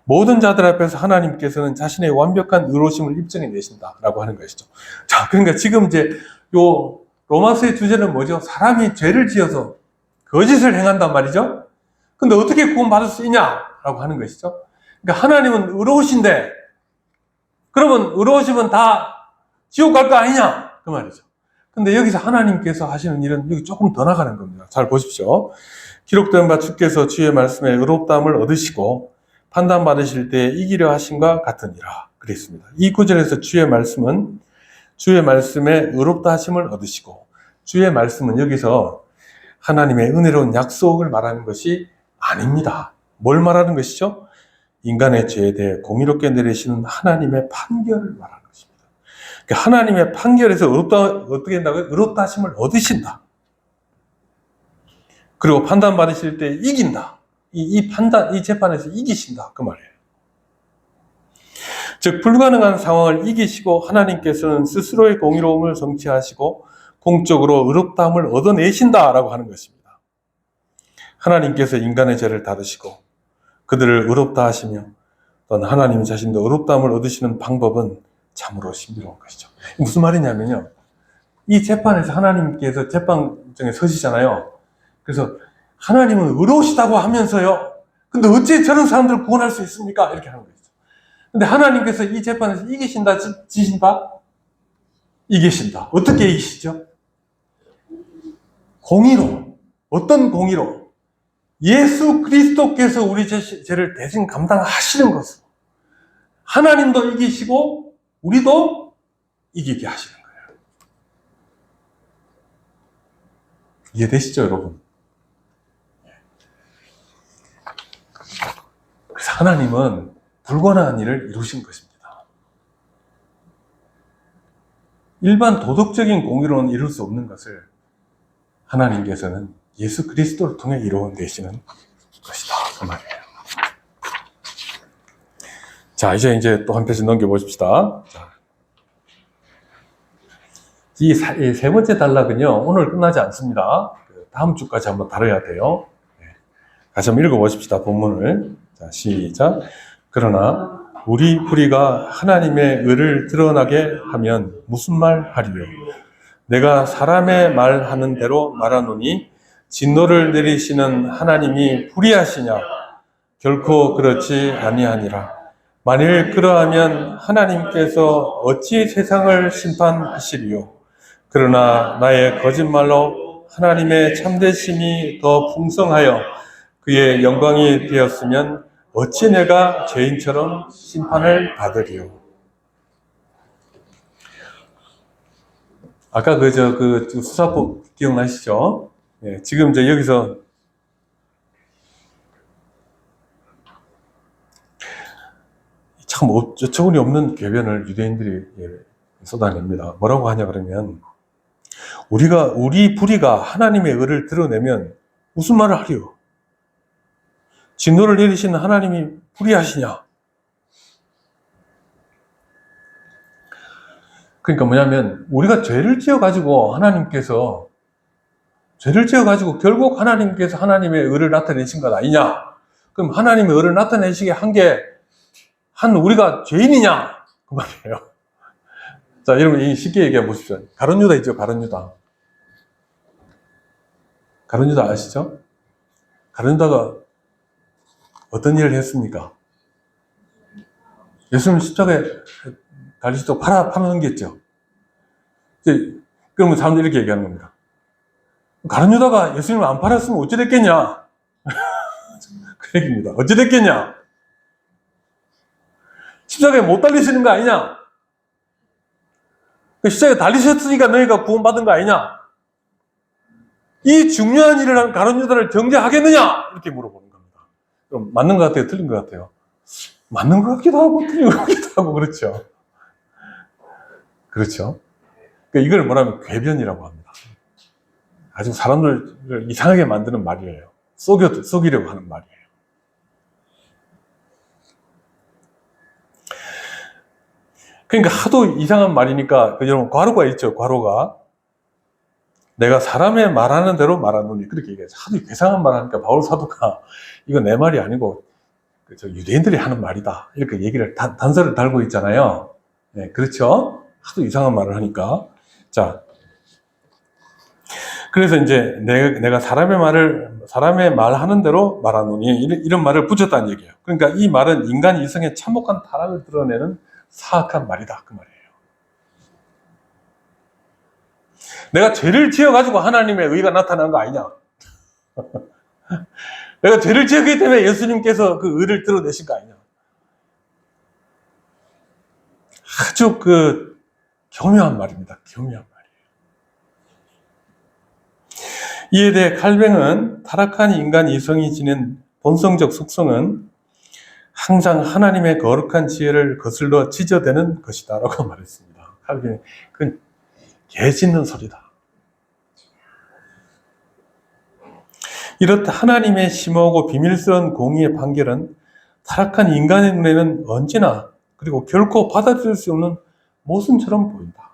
모든 자들 앞에서 하나님께서는 자신의 완벽한 의로우심을 입증해 내신다라고 하는 것이죠. 자, 그러니까 지금 이제 요 로마서의 주제는 뭐죠? 사람이 죄를 지어서 거짓을 행한단 말이죠. 근데 어떻게 구원받을 수 있냐라고 하는 것이죠. 그러니까 하나님은 의로우신데 그러면 의로우시면 다 지옥 갈 거 아니냐 그 말이죠. 근데 여기서 하나님께서 하시는 일은 여기 조금 더 나가는 겁니다. 잘 보십시오. 기록된 바 주께서 주의 말씀에 의롭다함을 얻으시고 판단받으실 때 이기려 하심과 같으니라 그랬습니다. 이 구절에서 주의 말씀은 주의 말씀에 의롭다 하심을 얻으시고, 주의 말씀은 여기서 하나님의 은혜로운 약속을 말하는 것이 아닙니다. 뭘 말하는 것이죠? 인간의 죄에 대해 공의롭게 내리시는 하나님의 판결을 말하는 것입니다. 그러니까 하나님의 판결에서 어떻게 된다고요? 의롭다 하심을 얻으신다. 그리고 판단받으실 때 이긴다. 이 재판에서 이기신다. 그 말이에요. 즉, 불가능한 상황을 이기시고 하나님께서는 스스로의 공의로움을 성취하시고 공적으로 의롭다함을 얻어내신다라고 하는 것입니다. 하나님께서 인간의 죄를 다루시고 그들을 의롭다 하시며 또는 하나님 자신도 의롭다함을 얻으시는 방법은 참으로 신비로운 것이죠. 무슨 말이냐면요. 이 재판에서 하나님께서 재판정에 서시잖아요. 그래서 하나님은 의로우시다고 하면서요. 근데 어찌 저런 사람들을 구원할 수 있습니까? 이렇게 하는 거죠. 근데 하나님께서 이 재판에서 이기신다, 지신다? 이기신다. 어떻게 이기시죠? 공의로. 어떤 공의로? 예수 그리스도께서 우리 죄를 대신 감당하시는 것으로. 하나님도 이기시고 우리도 이기게 하시는 거예요. 이해되시죠, 여러분? 그래서 하나님은 불가능한 일을 이루신 것입니다. 일반 도덕적인 공의로는 이룰 수 없는 것을 하나님께서는 예수 그리스도를 통해 이루어내시는 것이다. 그 말이에요. 자, 이제 또 한 페이지 넘겨보십시다. 이 세 번째 단락은요, 오늘 끝나지 않습니다. 다음 주까지 한번 다뤄야 돼요. 다시 한번 읽어보십시다, 본문을. 자, 시작. 그러나 우리 불의가 하나님의 의를 드러나게 하면 무슨 말 하리요? 내가 사람의 말하는 대로 말하노니 진노를 내리시는 하나님이 불의하시냐? 결코 그렇지 아니하니라. 만일 그러하면 하나님께서 어찌 세상을 심판하시리요? 그러나 나의 거짓말로 하나님의 참되심이 더 풍성하여 그의 영광이 되었으면 어찌 내가 죄인처럼 심판을 받으리요? 아까 그 수사법 기억나시죠? 예, 지금 이제 여기서 참 어처구니 없는 궤변을 유대인들이 쏟아냅니다. 뭐라고 하냐 그러면 우리 불의가 하나님의 의를 드러내면 무슨 말을 하리요? 진노를 내리시는 하나님이 불의하시냐? 그러니까 뭐냐면 우리가 죄를 지어가지고 하나님께서 결국 하나님께서 하나님의 의를 나타내신 것 아니냐? 그럼 하나님의 의를 나타내시게 한 우리가 죄인이냐? 그 말이에요. 자, 여러분 쉽게 얘기해 보십시오. 가룟 유다 있죠? 가룟 유다 아시죠? 가룟 유다가 어떤 일을 했습니까? 예수님 십자가에 달리시도록 팔아넘겼죠. 그러면 사람들이 이렇게 얘기하는 겁니다. 가룟 유다가 예수님을 안 팔았으면 어찌 됐겠냐? 그 얘기입니다. 어찌 됐겠냐? 십자가에 못 달리시는 거 아니냐? 십자가에 달리셨으니까 너희가 구원받은 거 아니냐? 이 중요한 일을 한 가룟 유다를 정죄하겠느냐? 이렇게 물어보는 겁니다. 그럼 맞는 것 같아요? 틀린 것 같아요? 맞는 것 같기도 하고 틀린 것 같기도 하고 그렇죠. 그렇죠. 그러니까 이걸 뭐라면 궤변이라고 합니다. 아주 사람들을 이상하게 만드는 말이에요. 속이려고 하는 말이에요. 그러니까 하도 이상한 말이니까 여러분 괄호가 있죠. 괄호가 내가 사람의 말하는 대로 말하노니 그렇게 얘기하죠. 하도 이상한 말 하니까 바울 사도가 이거 내 말이 아니고 유대인들이 하는 말이다 이렇게 얘기를 단서를 달고 있잖아요. 네, 그렇죠. 하도 이상한 말을 하니까. 자, 그래서 이제 내가 사람의 말하는 대로 말하노니 이런 말을 붙였다는 얘기예요. 그러니까 이 말은 인간 이성의 참혹한 타락을 드러내는 사악한 말이다 그 말이에요. 내가 죄를 지어가지고 하나님의 의가 나타난 거 아니냐? 내가 죄를 지었기 때문에 예수님께서 그 의를 드러내신 거 아니냐? 아주 교묘한 말입니다. 교묘한 말이에요. 이에 대해 칼뱅은 타락한 인간 이성이 지닌 본성적 속성은 항상 하나님의 거룩한 지혜를 거슬러 찢어대는 것이다 라고 말했습니다. 칼뱅이 그건 개 짖는 소리다. 이렇듯 하나님의 심오하고 비밀스러운 공의의 판결은 타락한 인간의 눈에는 언제나 그리고 결코 받아들일 수 없는 모순처럼 보인다.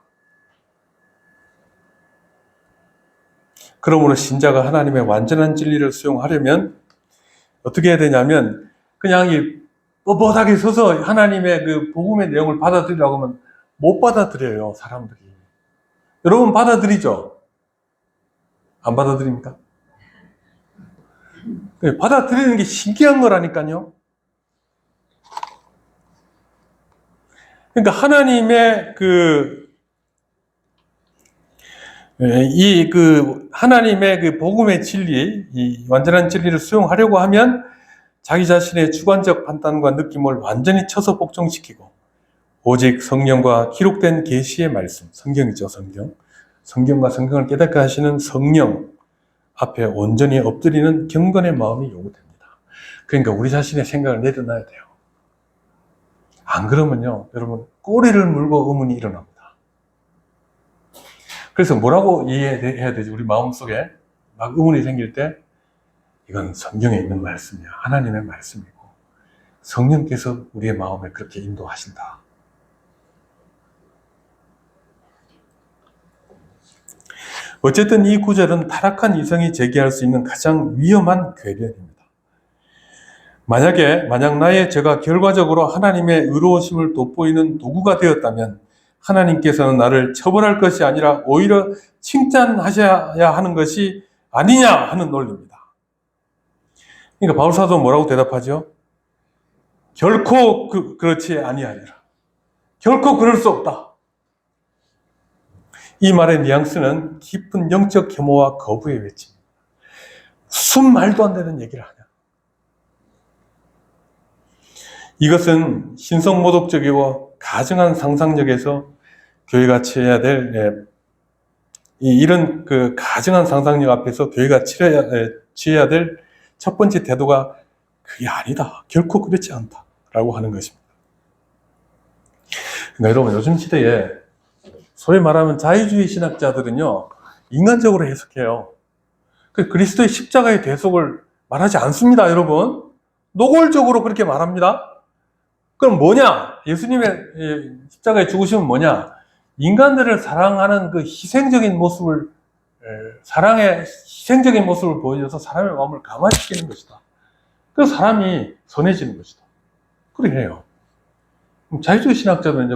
그러므로 신자가 하나님의 완전한 진리를 수용하려면 어떻게 해야 되냐면 그냥 이 뻣뻣하게 서서 하나님의 그 복음의 내용을 받아들이려고 하면 못 받아들여요, 사람들이. 여러분 받아들이죠? 안 받아들입니까? 받아들이는 게 신기한 거라니까요. 그러니까 하나님의 하나님의 그 복음의 진리, 이 완전한 진리를 수용하려고 하면 자기 자신의 주관적 판단과 느낌을 완전히 쳐서 복종시키고 오직 성령과 기록된 계시의 말씀, 성경이죠, 성경. 성경과 성경을 깨닫게 하시는 성령 앞에 온전히 엎드리는 경건의 마음이 요구됩니다. 그러니까 우리 자신의 생각을 내려놔야 돼요. 안 그러면요, 여러분 꼬리를 물고 의문이 일어납니다. 그래서 뭐라고 이해해야 되지? 우리 마음속에 막 의문이 생길 때 이건 성경에 있는 말씀이야. 하나님의 말씀이고 성령께서 우리의 마음을 그렇게 인도하신다. 어쨌든 이 구절은 타락한 이성이 제기할 수 있는 가장 위험한 궤변입니다. 만약 나의 죄가 결과적으로 하나님의 의로우심을 돋보이는 도구가 되었다면 하나님께서는 나를 처벌할 것이 아니라 오히려 칭찬하셔야 하는 것이 아니냐 하는 논리입니다. 그러니까 바울사도 뭐라고 대답하죠? 결코 그렇지 아니하니라. 결코 그럴 수 없다. 이 말의 뉘앙스는 깊은 영적 혐오와 거부의 외침입니다. 무슨 말도 안 되는 얘기를 하냐. 이것은 신성모독적이고 가증한 상상력에서 교회가 취해야 될 이런 가증한 상상력 앞에서 교회가 취해야 될 첫 번째 태도가 그게 아니다. 결코 그렇지 않다. 라고 하는 것입니다. 그러니까 여러분 요즘 시대에 소위 말하면 자유주의 신학자들은요 인간적으로 해석해요. 그리스도의 십자가의 대속을 말하지 않습니다. 여러분 노골적으로 그렇게 말합니다. 그럼 뭐냐? 예수님의 십자가의 죽으심은 뭐냐? 인간들을 사랑하는 그 희생적인 모습을 사랑의 희생적인 모습을 보여줘서 사람의 마음을 감화시키는 것이다. 그래서 사람이 선해지는 것이다. 그렇게 해요. 자유주의 신학자들은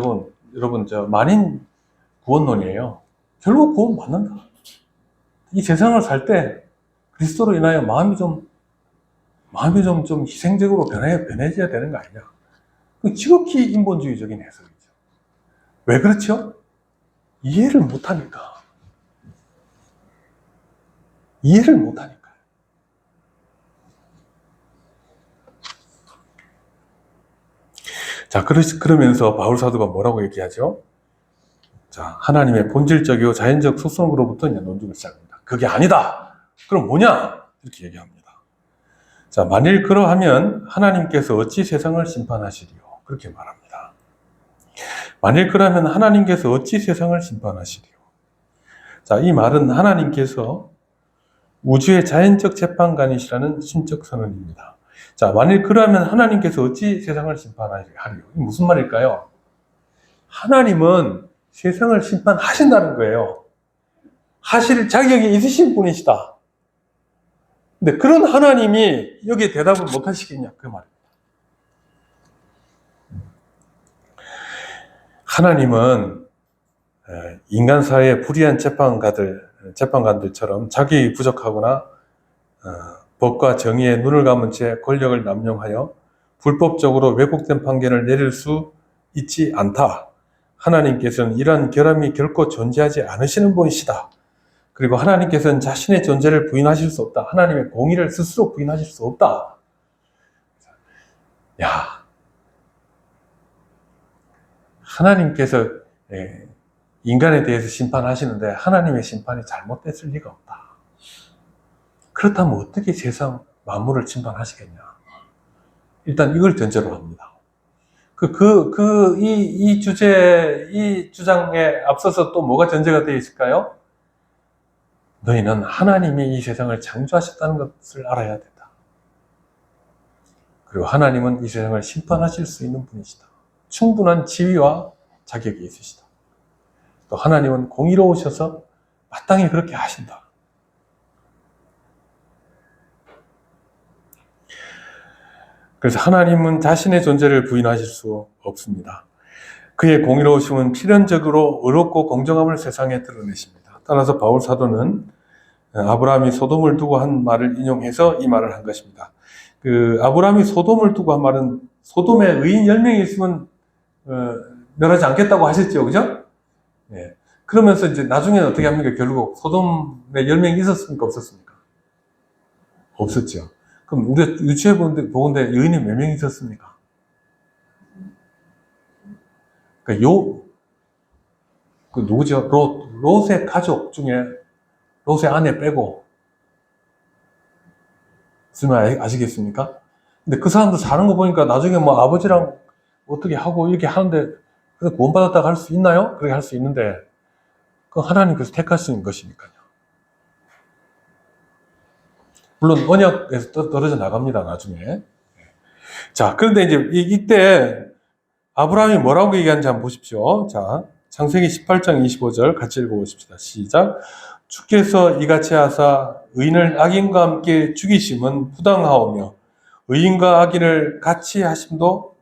여러분 만인 구원론이에요. 결국 구원 받는다. 이 세상을 살 때 그리스도로 인하여 마음이 좀 희생적으로 변해져야 되는 거 아니냐. 지극히 인본주의적인 해석이죠. 왜 그렇죠? 이해를 못하니까. 이해를 못하니까요. 자, 그러면서 바울사도가 뭐라고 얘기하죠? 자, 하나님의 본질적이고 자연적 속성으로부터 논증을 시작합니다. 그게 아니다! 그럼 뭐냐? 이렇게 얘기합니다. 자, 만일 그러하면 하나님께서 어찌 세상을 심판하시리요? 그렇게 말합니다. 만일 그러면 하나님께서 어찌 세상을 심판하시리요? 자, 이 말은 하나님께서 우주의 자연적 재판관이시라는 신적 선언입니다. 자, 만일 그러면 하나님께서 어찌 세상을 심판하리요? 이게 무슨 말일까요? 하나님은 세상을 심판하신다는 거예요. 하실 자격이 있으신 분이시다. 근데 그런 하나님이 여기에 대답을 못 하시겠냐? 그 말입니다. 하나님은 인간 사회의 불의한 재판관들처럼 자기 부족하거나 법과 정의에 눈을 감은 채 권력을 남용하여 불법적으로 왜곡된 판결을 내릴 수 있지 않다. 하나님께서는 이러한 결함이 결코 존재하지 않으시는 분이시다. 그리고 하나님께서는 자신의 존재를 부인하실 수 없다. 하나님의 공의를 스스로 부인하실 수 없다. 야, 하나님께서 인간에 대해서 심판하시는데 하나님의 심판이 잘못됐을 리가 없다. 그렇다면 어떻게 세상 만물을 심판하시겠냐? 일단 이걸 전제로 합니다. 이 주장에 앞서서 또 뭐가 전제가 되어 있을까요? 너희는 하나님이 이 세상을 창조하셨다는 것을 알아야 된다. 그리고 하나님은 이 세상을 심판하실 수 있는 분이시다. 충분한 지위와 자격이 있으시다. 또 하나님은 공의로우셔서 마땅히 그렇게 하신다. 그래서 하나님은 자신의 존재를 부인하실 수 없습니다. 그의 공의로우심은 필연적으로 의롭고 공정함을 세상에 드러내십니다. 따라서 바울 사도는 아브라함이 소돔을 두고 한 말을 인용해서 이 말을 한 것입니다. 아브라함이 소돔을 두고 한 말은 소돔에 의인 10명이 있으면 멸하지 않겠다고 하셨죠. 그죠? 예. 그러면서 이제 나중에는 어떻게 합니까? 결국 소돔에 10명이 있었습니까? 없었습니까? 없었죠. 그럼 우리가 유추해 보건대 의인이 몇 명 있었습니까? 그러니까 누구죠? 롯의 가족 중에 롯의 아내 빼고 무슨 아시겠습니까? 근데 그 사람들 사는 거 보니까 나중에 뭐 아버지랑 어떻게 하고 이렇게 하는데 그래서 구원받았다고 할 수 있나요? 그렇게 할 수 있는데 그건 하나님께서 택하신 것이니까요. 물론 언약에서 떨어져 나갑니다. 나중에. 자, 그런데 이제 이때 아브라함이 뭐라고 얘기하는지 한번 보십시오. 자, 창세기 18장 25절 같이 읽어보십시다. 시작. 주께서 이같이 하사 의인을 악인과 함께 죽이심은 부당하오며 의인과 악인을 같이 하심도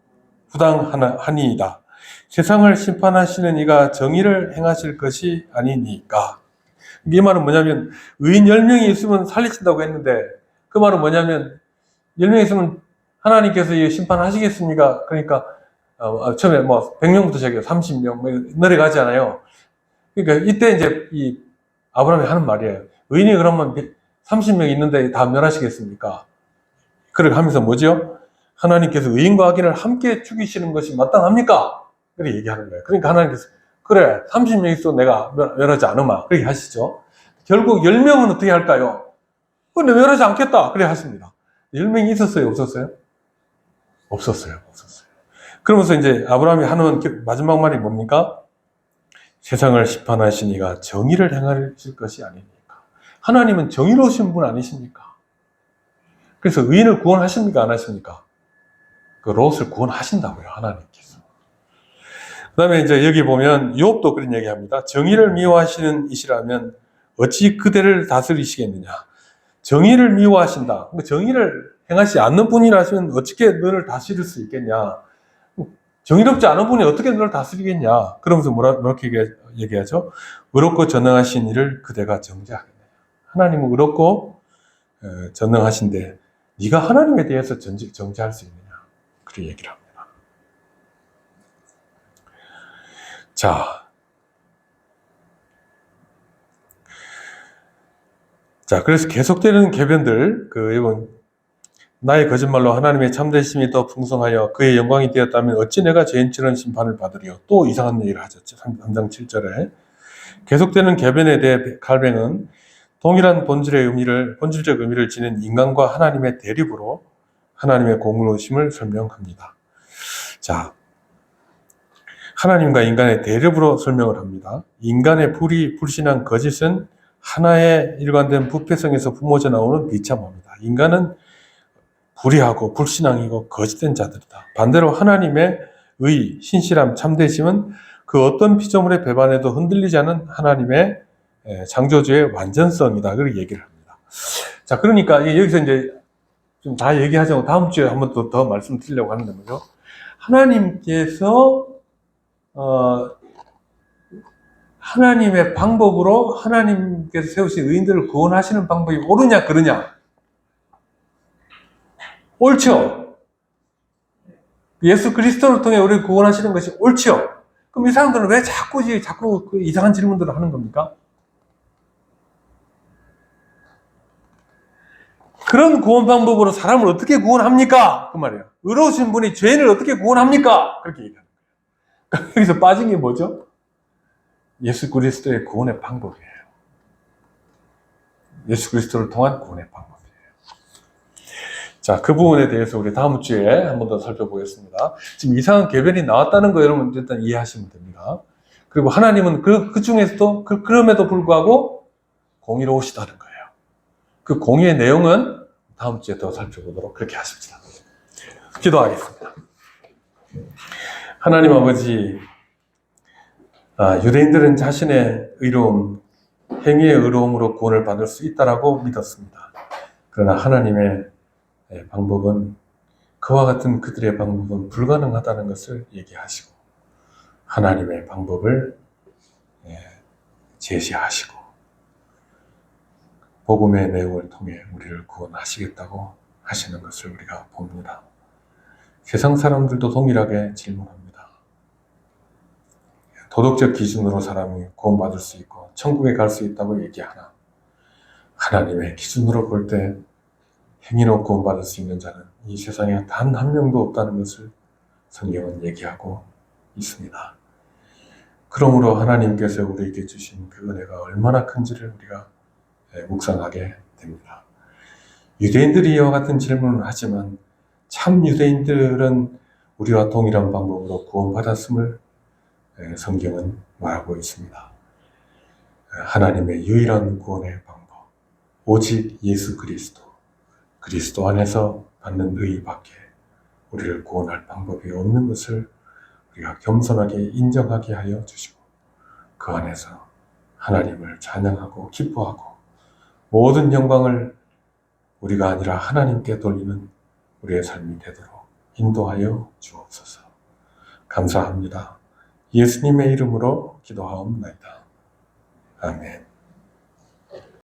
부당하니이다. 세상을 심판하시는 이가 정의를 행하실 것이 아니니까. 이 말은 뭐냐면 의인 10명이 있으면 살리신다고 했는데 그 말은 뭐냐면 10명이 있으면 하나님께서 이 심판하시겠습니까? 그러니까 처음에 뭐 100명부터 시작해서 30명 뭐 내려가잖아요. 그러니까 이때 이제 이 아브라함이 하는 말이에요. 의인이 그러면 30명 있는데 다 멸하시겠습니까? 그렇게 하면서 뭐죠? 하나님께서 의인과 악인을 함께 죽이시는 것이 마땅합니까? 그렇게 얘기하는 거예요. 그러니까 하나님께서 그래 30명 있어 내가 멸하지 않으마 그렇게 하시죠. 결국 10명은 어떻게 할까요? 근데 멸하지 않겠다 그래 하십니다. 10명이 있었어요? 없었어요? 없었어요. 그러면서 이제 아브라함이 하는 마지막 말이 뭡니까? 세상을 심판하신 이가 정의를 행하실 것이 아닙니까? 하나님은 정의로우신 분 아니십니까? 그래서 의인을 구원하십니까? 안 하십니까? 그 롯을 구원하신다고요, 하나님께서. 그 다음에 이제 여기 보면 욥도 그런 얘기 합니다. 정의를 미워하시는 이시라면 어찌 그대를 다스리시겠느냐. 정의를 미워하신다. 정의를 행하지 않는 분이라면 어떻게 너를 다스릴 수 있겠냐. 정의롭지 않은 분이 어떻게 너를 다스리겠냐. 그러면서 뭐렇게 얘기하죠? 의롭고 전능하신 이를 그대가 정죄하겠냐. 하나님은 의롭고 전능하신데 네가 하나님에 대해서 정죄할 수 있느냐. 그렇게 얘기를 합니다. 자, 그래서 계속되는 궤변들, 이건 나의 거짓말로 하나님의 참되심이 더 풍성하여 그의 영광이 되었다면 어찌 내가 죄인처럼 심판을 받으리요. 또 이상한 얘기를 하셨죠. 3장 7절에. 계속되는 궤변에 대해 칼뱅은 동일한 본질적 의미를 지닌 인간과 하나님의 대립으로 하나님의 공의로우심을 설명합니다. 자, 하나님과 인간의 대립으로 설명을 합니다. 인간의 불신한 거짓은 하나의 일관된 부패성에서 품어져 나오는 비참합니다. 인간은 불의하고 불신앙이고 거짓된 자들이다. 반대로 하나님의 의, 신실함, 참되심은 그 어떤 피조물의 배반에도 흔들리지 않은 하나님의 창조주의 완전성이다. 그렇게 얘기를 합니다. 자, 그러니까 여기서 이제 좀 다 얘기하자고 다음 주에 한번 더 말씀드리려고 하는데 뭐죠? 하나님께서 하나님의 방법으로 하나님께서 세우신 의인들을 구원하시는 방법이 옳으냐 그러냐? 옳죠. 예수 그리스도를 통해 우리를 구원하시는 것이 옳죠. 그럼 이 사람들은 왜 자꾸 그 이상한 질문들을 하는 겁니까? 그런 구원 방법으로 사람을 어떻게 구원합니까? 그 말이에요. 의로우신 분이 죄인을 어떻게 구원합니까? 그렇게 얘기하는 거예요. 여기서 빠진 게 뭐죠? 예수 그리스도의 구원의 방법이에요. 예수 그리스도를 통한 구원의 방법이에요. 자, 그 부분에 대해서 우리 다음 주에 한 번 더 살펴보겠습니다. 지금 이상한 궤변이 나왔다는 거 여러분 일단 이해하시면 됩니다. 그리고 하나님은 그 중에서도 그럼에도 불구하고 공의로우시다는 거예요. 그 공의의 내용은 다음 주에 더 살펴보도록 그렇게 하십시다. 기도하겠습니다. 하나님 아버지, 유대인들은 자신의 의로움, 행위의 의로움으로 구원을 받을 수 있다라고 믿었습니다. 그러나 하나님의 방법은 그와 같은 그들의 방법은 불가능하다는 것을 얘기하시고 하나님의 방법을 제시하시고 복음의 내용을 통해 우리를 구원하시겠다고 하시는 것을 우리가 봅니다. 세상 사람들도 동일하게 질문합니다. 도덕적 기준으로 사람이 구원받을 수 있고 천국에 갈 수 있다고 얘기하나 하나님의 기준으로 볼 때 행위로 구원받을 수 있는 자는 이 세상에 단 한 명도 없다는 것을 성경은 얘기하고 있습니다. 그러므로 하나님께서 우리에게 주신 그 은혜가 얼마나 큰지를 우리가 묵상하게 됩니다. 유대인들이 이와 같은 질문을 하지만 참 유대인들은 우리와 동일한 방법으로 구원받았음을 성경은 말하고 있습니다. 하나님의 유일한 구원의 방법, 오직 예수 그리스도 안에서 받는 의밖에 우리를 구원할 방법이 없는 것을 우리가 겸손하게 인정하게 하여 주시고 그 안에서 하나님을 찬양하고 기뻐하고 모든 영광을 우리가 아니라 하나님께 돌리는 우리의 삶이 되도록 인도하여 주옵소서. 감사합니다. 예수님의 이름으로 기도하옵나이다. 아멘.